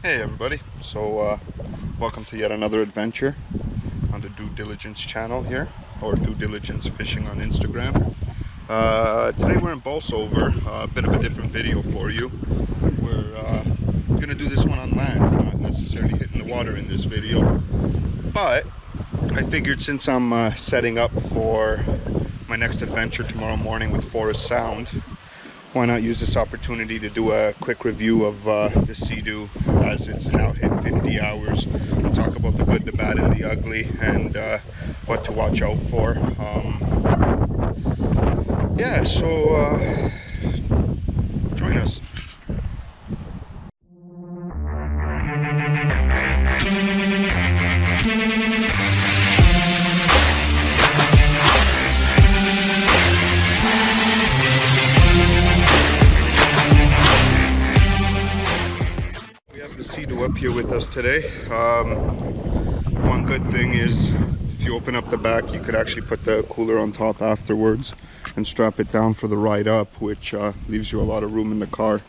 Hey everybody, so welcome to yet another adventure on the Due Diligence channel here, or Due Diligence Fishing on Instagram. Today we're in Bolsover, a bit of a different video for you. We're going to do this one on land, not necessarily hitting the water in this video, but I figured since I'm setting up for my next adventure tomorrow morning with Forest Sound, why not use this opportunity to do a quick review of the Sea Doo as it's now hit 50 hours. We'll talk about the good, the bad, and the ugly, and what to watch out for. Yeah, so join us. Sea Doo up here with us today. One good thing is if you open up the back, you could actually put the cooler on top afterwards and strap it down for the ride up, which leaves you a lot of room in the car.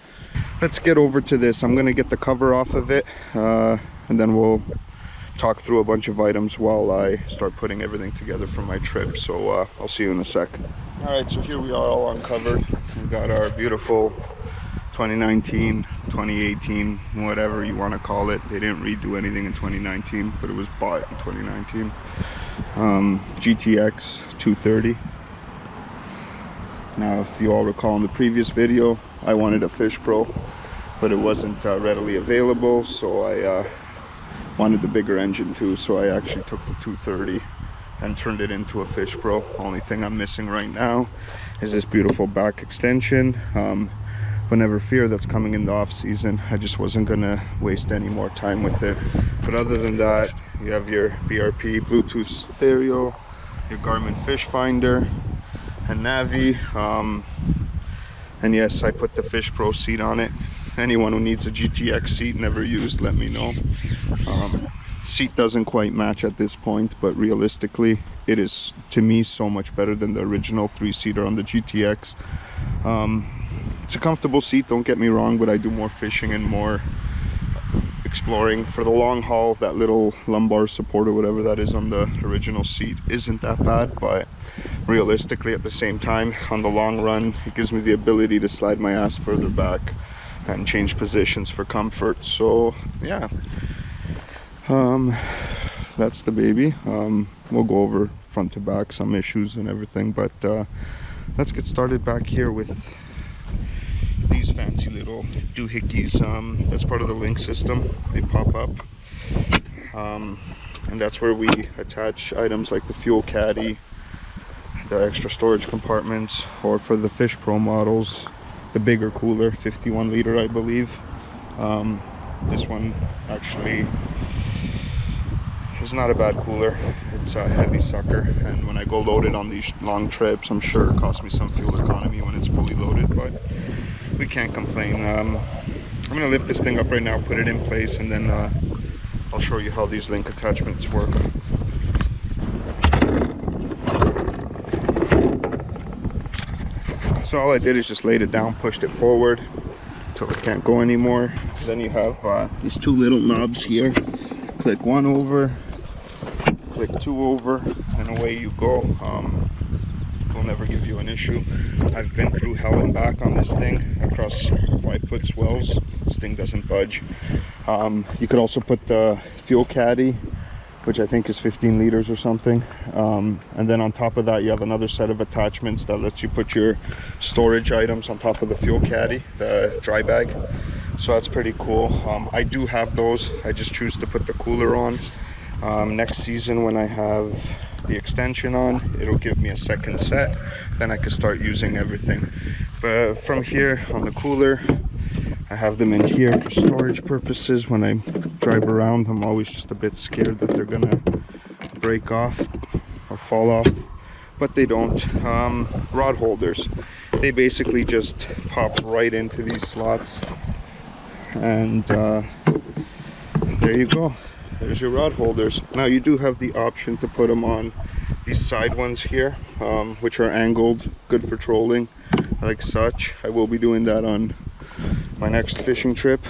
Let's get over to this. I'm going to get the cover off of it and then we'll talk through a bunch of items while I start putting everything together for my trip. So I'll see you in a sec. Alright, so here we are all uncovered. We've got our beautiful 2019, 2018, whatever you want to call it. They didn't redo anything in 2019, but it was bought in 2019. GTX 230. Now, if you all recall in the previous video, I wanted a Fishpro, but it wasn't readily available, so I wanted the bigger engine too, so I actually took the 230 and turned it into a Fishpro. Only thing I'm missing right now is this beautiful back extension. But never fear, that's coming in the off season. I just wasn't gonna waste any more time with it. But other than that, you have your BRP Bluetooth stereo, your Garmin fish finder, and Navi. And yes, I put the Fishpro seat on it. Anyone who needs a GTX seat never used, let me know. Seat doesn't quite match at this point, but realistically, it is, to me, so much better than the original 3-seater on the GTX. It's a comfortable seat, don't get me wrong, but I do more fishing and more exploring. For the long haul, that little lumbar support or whatever that is on the original seat isn't that bad, but realistically at the same time, on the long run, it gives me the ability to slide my ass further back and change positions for comfort. So yeah, that's the baby. We'll go over front to back some issues and everything, but let's get started back here with these fancy little doohickeys. That's part of the link system. They pop up, and that's where we attach items like the fuel caddy, the extra storage compartments, or for the Fishpro models, the bigger cooler, 51 liter I believe. This one actually is not a bad cooler. It's a heavy sucker, and when I go loaded on these long trips, I'm sure it costs me some fuel economy when it's fully loaded, but we can't complain. I'm gonna lift this thing up right now, put it in place, and then I'll show you how these link attachments work. So all I did is just laid it down, pushed it forward until it can't go anymore. Then you have these two little knobs here. Click one over, click two over, and away you go. Will never give you an issue. I've been through hell and back on this thing across 5-foot swells. This thing doesn't budge. You could also put the fuel caddy, which I think is 15 liters or something, and then on top of that you have another set of attachments that lets you put your storage items on top of the fuel caddy, the dry bag. So that's pretty cool. I do have those. I just choose to put the cooler on. Next season, when I have the extension on, it'll give me a second set, then I can start using everything. But from here on the cooler, I have them in here for storage purposes. When I drive around, I'm always just a bit scared that they're gonna break off or fall off, but they don't. Rod holders, they basically just pop right into these slots, and there you go. There's your rod holders. Now you do have the option to put them on these side ones here, which are angled, good for trolling like such. I will be doing that on my next fishing trip.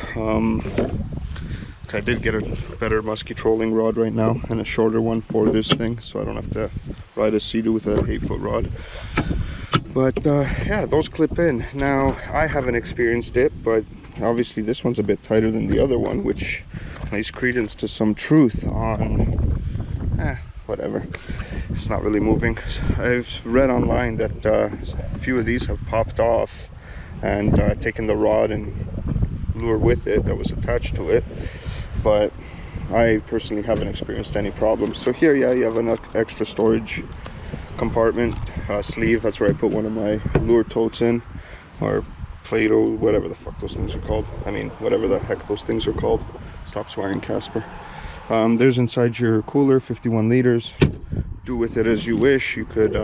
I did get a better musky trolling rod right now and a shorter one for this thing, so I don't have to ride a Sea Doo with a 8-foot rod. But yeah, those clip in. Now, I haven't experienced it, but obviously this one's a bit tighter than the other one, which lays credence to some truth on, whatever. It's not really moving. I've read online that a few of these have popped off and taken the rod and lure with it that was attached to it, but I personally haven't experienced any problems. So here, yeah, you have an extra storage compartment, sleeve. That's where I put one of my lure totes in, or Play-Doh, whatever the fuck those things are called. I mean, whatever the heck those things are called. Stop swearing, Casper. There's inside your cooler, 51 liters. Do with it as you wish. You could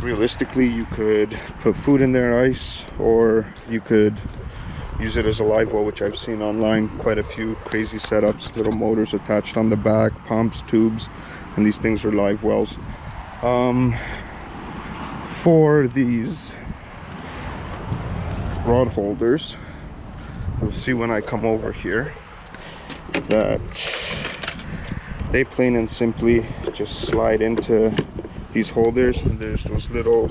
realistically, you could put food in there, ice, or you could use it as a live well, which I've seen online. Quite a few crazy setups, little motors attached on the back, pumps, tubes, and these things are live wells. For these rod holders, you'll see when I come over here that they plain and simply just slide into these holders, and there's those little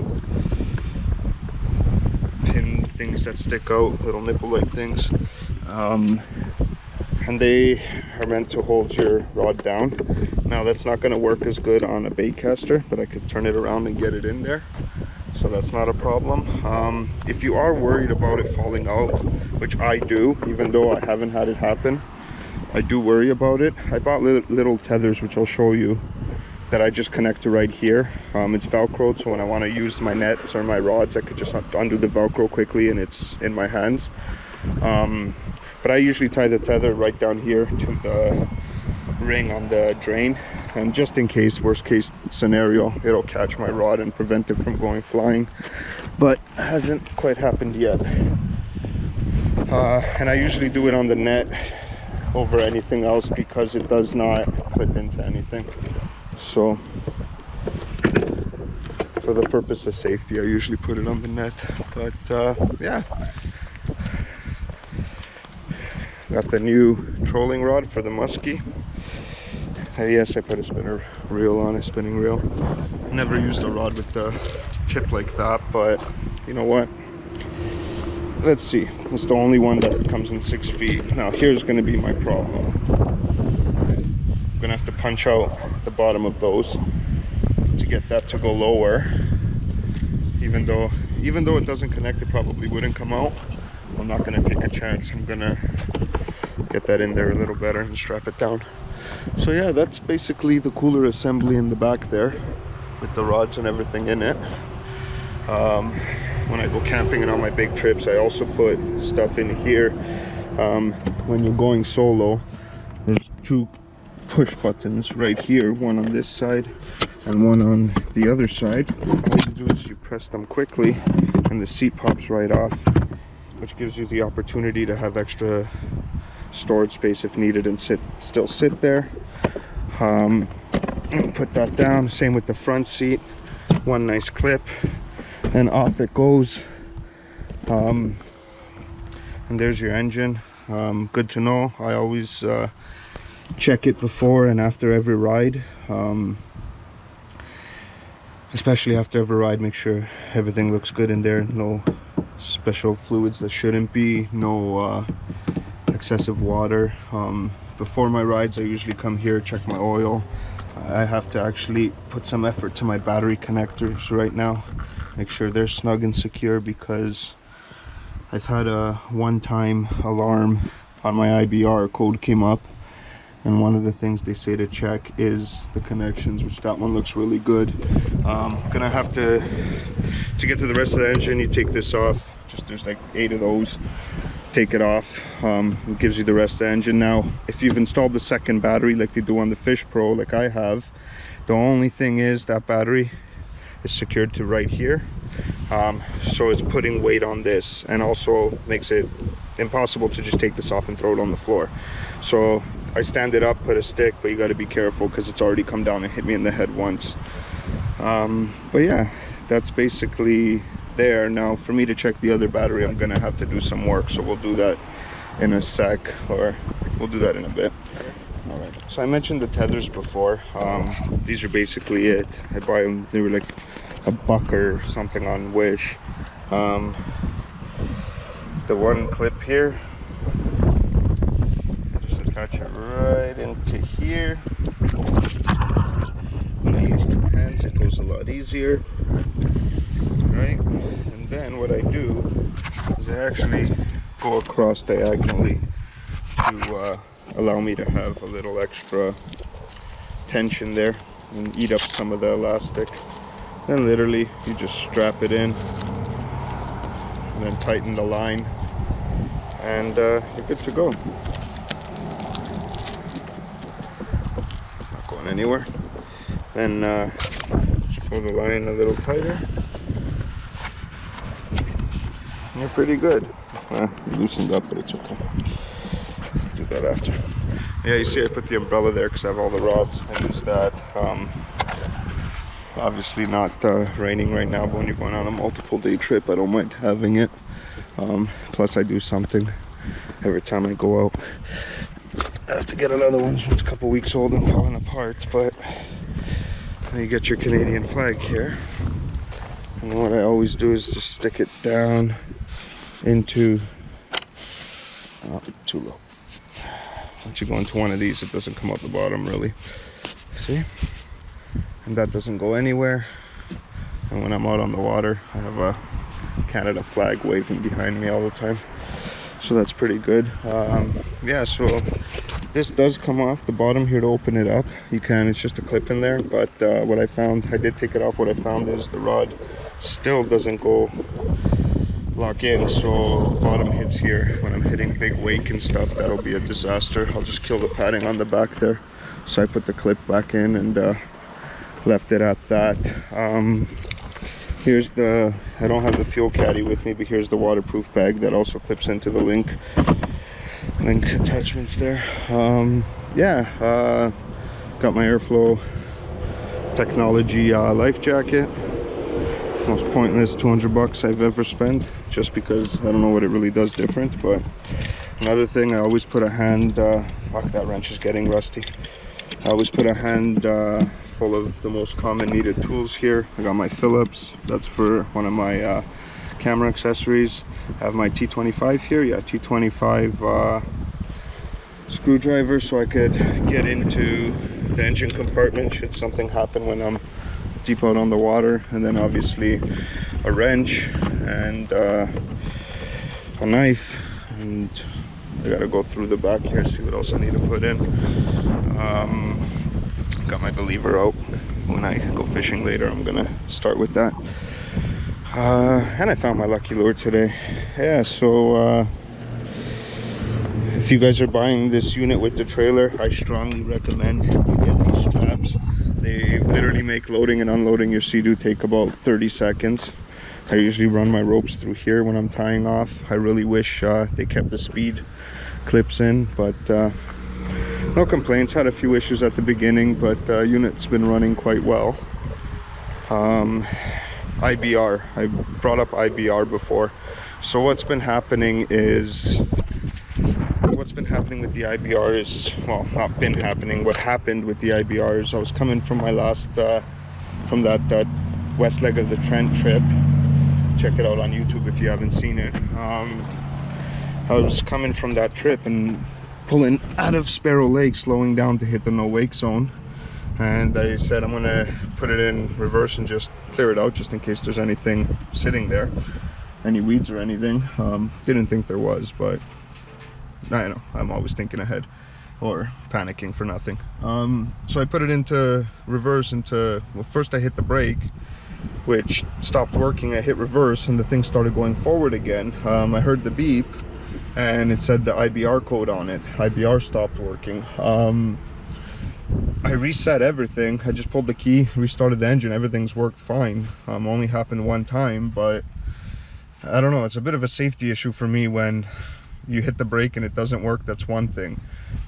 pin things that stick out, little nipple like things, and they are meant to hold your rod down. Now that's not going to work as good on a bait caster, but I could turn it around and get it in there, so that's not a problem. If you are worried about it falling out, which I do, even though I haven't had it happen, I do worry about it. I bought little tethers, which I'll show you, that I just connect to right here. It's velcroed, so when I want to use my nets or my rods, I could just undo the velcro quickly and it's in my hands. But I usually tie the tether right down here to the ring on the drain, and just in case, worst case scenario, it'll catch my rod and prevent it from going flying, but hasn't quite happened yet. And I usually do it on the net over anything else because it does not clip into anything. So for the purpose of safety, I usually put it on the net. But yeah, got the new trolling rod for the muskie. Yes, I put a spinner reel on, a spinning reel. Never used a rod with the tip like that, but you know what? Let's see. It's the only one that comes in 6 feet. Now here's going to be my problem. I'm going to have to punch out the bottom of those to get that to go lower. Even though it doesn't connect, it probably wouldn't come out. I'm not going to take a chance. I'm going to get that in there a little better and strap it down. So yeah, that's basically the cooler assembly in the back there with the rods and everything in it. When I go camping and on my big trips, I also put stuff in here. When you're going solo, there's 2 push buttons right here, one on this side and one on the other side. All you do is you press them quickly and the seat pops right off, which gives you the opportunity to have extra storage space if needed and still sit there. Put that down. Same with the front seat. One nice clip and off it goes. And there's your engine. Good to know. I always check it before and after every ride, especially after every ride. Make sure everything looks good in there, no special fluids that shouldn't be, no excessive water. Before my rides, I usually come here, check my oil. I have to actually put some effort to my battery connectors right now, make sure they're snug and secure, because I've had a one-time alarm on my IBR. Code came up, and one of the things they say to check is the connections, which that one looks really good. Gonna have to get to the rest of the engine, you take this off. Just there's like 8 of those. Take it off. It gives you the rest of the engine. Now if you've installed the second battery like they do on the Fishpro, like I have, the only thing is that battery is secured to right here, so it's putting weight on this and also makes it impossible to just take this off and throw it on the floor. So I stand it up, put a stick, but you got to be careful because it's already come down and hit me in the head once. But yeah, that's basically there. Now for me to check the other battery, I'm gonna have to do some work, so we'll do that in a sec, or we'll do that in a bit. All right, so I mentioned the tethers before. These are basically it. I buy them, they were like $1 or something on Wish. The one clip here, just attach it right into here. When I use 2 hands, it goes a lot easier, right? And then what I do is I actually go across diagonally to allow me to have a little extra tension there and eat up some of the elastic. Then literally you just strap it in and then tighten the line, and you're good to go. It's not going anywhere. Then just pull the line a little tighter, and you're pretty good. Loosened up, but it's okay. Do that after. Yeah, you see I put the umbrella there because I have all the rods. I use that. Obviously not raining right now, but when you're going on a multiple day trip, I don't mind having it. Plus I do something every time I go out. I have to get another one. It's a couple weeks old and falling apart, but you get your Canadian flag here. And what I always do is just stick it down into too low. Once you go into one of these, it doesn't come out the bottom really. See? And that doesn't go anywhere. And when I'm out on the water, I have a Canada flag waving behind me all the time, so that's pretty good. Yeah, so this does come off the bottom here to open it up. You can, it's just a clip in there, but what I found, I did take it off. What I found is the rod still doesn't go lock in, so bottom hits here. When I'm hitting big wake and stuff, that'll be a disaster. I'll just kill the padding on the back there. So I put the clip back in and left it at that. Here's the, I don't have the fuel caddy with me, but here's the waterproof bag that also clips into the link attachments there. Yeah, got my Airflow Technology life jacket. Most pointless $200 I've ever spent, just because I don't know what it really does different. But another thing, I always put a hand, fuck, that wrench is getting rusty. I always put a hand full of the most common needed tools here. I got my Phillips, that's for one of my camera accessories. I have my T25 here, yeah, T25 screwdriver, so I could get into the engine compartment should something happen when I'm deep out on the water. And then obviously a wrench and a knife, and I gotta go through the back here, see what else I need to put in. Got my believer out. When I go fishing later, I'm gonna start with that. And I found my lucky lure today. Yeah, so if you guys are buying this unit with the trailer, I strongly recommend you get these straps. They literally make loading and unloading your Sea Doo take about 30 seconds. I usually run my ropes through here when I'm tying off. I really wish they kept the speed clips in, but no complaints. Had a few issues at the beginning, but unit's been running quite well. IBR, I brought up IBR before. So what's been happening with the IBR is, well, not been happening, what happened with the IBR is I was coming from my last from that west leg of the Trent trip. Check it out on YouTube if you haven't seen it. I was coming from that trip and pulling out of Sparrow Lake, slowing down to hit the no wake zone, and I said I'm gonna put it in reverse and just clear it out just in case there's anything sitting there, any weeds or anything. Didn't think there was, but I know I'm always thinking ahead or panicking for nothing. So I put it into reverse well, first I hit the brake, which stopped working. I hit reverse and the thing started going forward again. I heard the beep and it said the IBR code on it. IBR stopped working. I reset everything. I just pulled the key, restarted the engine, everything's worked fine. Only happened one time, but I don't know, it's a bit of a safety issue for me. When you hit the brake and it doesn't work, that's one thing,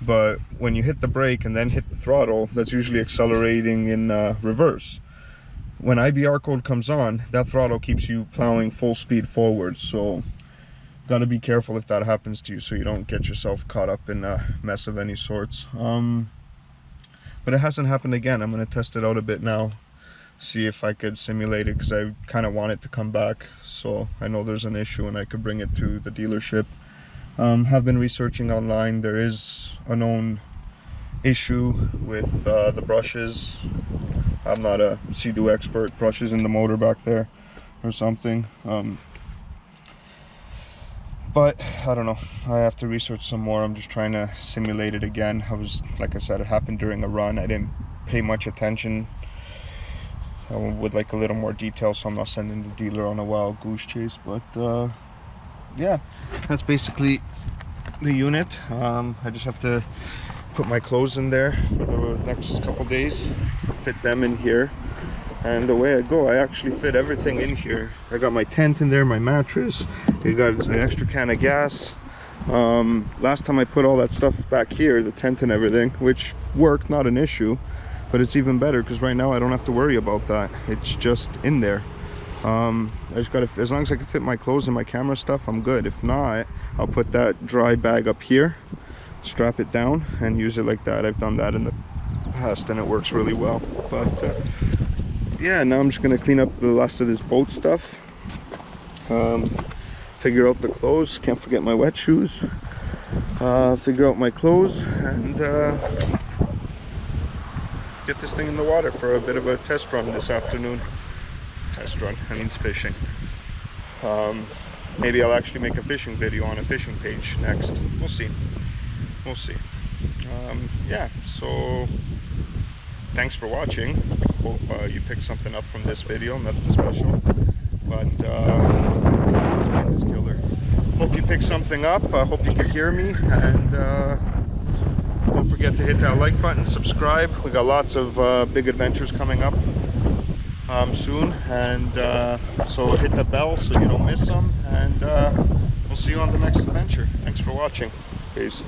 but when you hit the brake and then hit the throttle, that's usually accelerating in reverse. When IBR code comes on, that throttle keeps you plowing full speed forward. So got to be careful if that happens to you, so you don't get yourself caught up in a mess of any sorts. But it hasn't happened again. I'm going to test it out a bit now, see if I could simulate it, because I kind of want it to come back, so I know there's an issue and I could bring it to the dealership. Have been researching online. There is a known issue with the brushes. I'm not a Sea Doo expert. Brushes in the motor back there or something. But I don't know, I have to research some more. I'm just trying to simulate it again. Like I said, it happened during a run. I didn't pay much attention. I would like a little more detail, so I'm not sending the dealer on a wild goose chase. But yeah, that's basically the unit. I just have to put my clothes in there for the next couple days, fit them in here, and away I go. I actually fit everything in here. I got my tent in there, my mattress, I got an extra can of gas. Last time I put all that stuff back here, the tent and everything, which worked, not an issue, but it's even better because right now I don't have to worry about that. It's just in there. I just gotta, as long as I can fit my clothes and my camera stuff, I'm good. If not, I'll put that dry bag up here, strap it down, and use it like that. I've done that in the past and it works really well. But yeah, now I'm just gonna clean up the last of this boat stuff, figure out the clothes, can't forget my wet shoes, figure out my clothes, and get this thing in the water for a bit of a test run this afternoon. Test run, that means fishing. Maybe I'll actually make a fishing video on a fishing page next. We'll see. We'll see. Yeah, so thanks for watching. Hope you picked something up from this video. Nothing special, but this wind is killer. Hope you picked something up. I hope you could hear me, and don't forget to hit that like button, subscribe. We got lots of big adventures coming up soon, and so hit the bell so you don't miss them, and we'll see you on the next adventure. Thanks for watching. Peace.